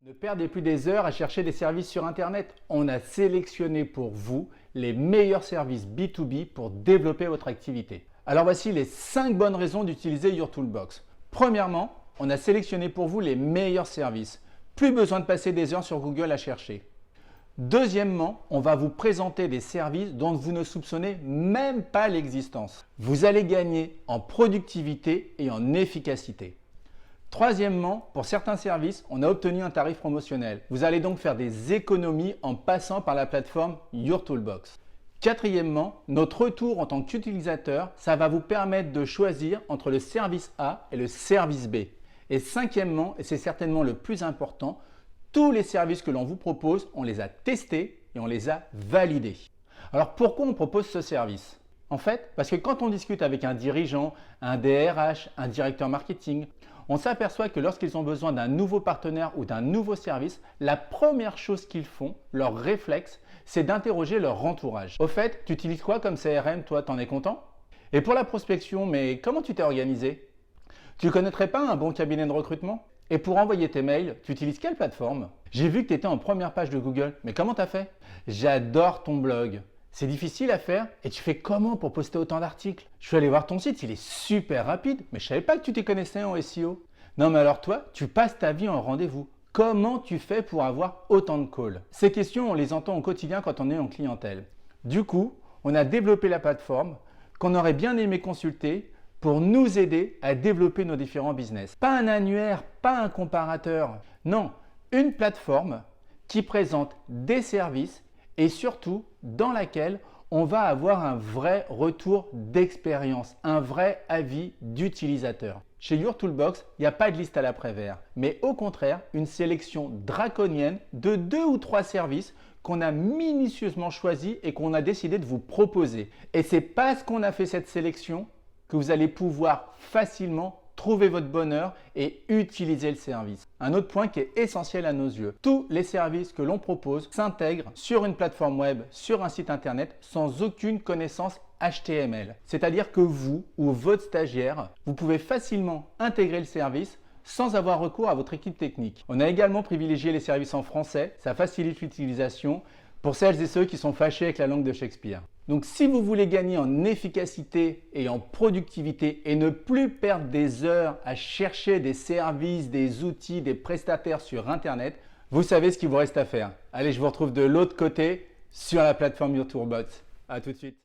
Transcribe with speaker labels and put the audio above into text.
Speaker 1: Ne perdez plus des heures à chercher des services sur Internet. On a sélectionné pour vous les meilleurs services B2B pour développer votre activité. Alors voici les 5 bonnes raisons d'utiliser Your Toolbox. Premièrement, on a sélectionné pour vous les meilleurs services. Plus besoin de passer des heures sur Google à chercher. Deuxièmement, on va vous présenter des services dont vous ne soupçonnez même pas l'existence. Vous allez gagner en productivité et en efficacité. Troisièmement, pour certains services, on a obtenu un tarif promotionnel. Vous allez donc faire des économies en passant par la plateforme Your Toolbox. Quatrièmement, notre retour en tant qu'utilisateur, ça va vous permettre de choisir entre le service A et le service B. Et cinquièmement, et c'est certainement le plus important, tous les services que l'on vous propose, on les a testés et on les a validés. Alors pourquoi on propose ce service ? En fait, parce que quand on discute avec un dirigeant, un DRH, un directeur marketing, on s'aperçoit que lorsqu'ils ont besoin d'un nouveau partenaire ou d'un nouveau service, la première chose qu'ils font, leur réflexe, c'est d'interroger leur entourage. Au fait, tu utilises quoi comme CRM, toi, t'en es content? Et pour la prospection, mais comment tu t'es organisé? Tu ne connaîtrais pas un bon cabinet de recrutement? Et pour envoyer tes mails, tu utilises quelle plateforme? J'ai vu que tu étais en première page de Google, mais comment t'as fait? J'adore ton blog. C'est difficile à faire et tu fais comment pour poster autant d'articles? Je suis allé voir ton site, il est super rapide, mais je ne savais pas que tu t'y connaissais en SEO. Non mais alors toi, tu passes ta vie en rendez-vous. Comment tu fais pour avoir autant de calls? Ces questions, on les entend au quotidien quand on est en clientèle. Du coup, on a développé la plateforme qu'on aurait bien aimé consulter pour nous aider à développer nos différents business. Pas un annuaire, pas un comparateur. Non, une plateforme qui présente des services et surtout dans laquelle on va avoir un vrai retour d'expérience, un vrai avis d'utilisateur. Chez Your Toolbox, il n'y a pas de liste à l'après-vert, mais au contraire, une sélection draconienne de 2 ou 3 services qu'on a minutieusement choisis et qu'on a décidé de vous proposer. Et c'est parce qu'on a fait cette sélection que vous allez pouvoir facilement trouver votre bonheur et utiliser le service. Un autre point qui est essentiel à nos yeux, tous les services que l'on propose s'intègrent sur une plateforme web, sur un site internet sans aucune connaissance HTML. C'est-à-dire que vous ou votre stagiaire, vous pouvez facilement intégrer le service sans avoir recours à votre équipe technique. On a également privilégié les services en français, ça facilite l'utilisation pour celles et ceux qui sont fâchés avec la langue de Shakespeare. Donc si vous voulez gagner en efficacité et en productivité et ne plus perdre des heures à chercher des services, des outils, des prestataires sur Internet, vous savez ce qu'il vous reste à faire. Allez, je vous retrouve de l'autre côté sur la plateforme Your Toolbox. À tout de suite.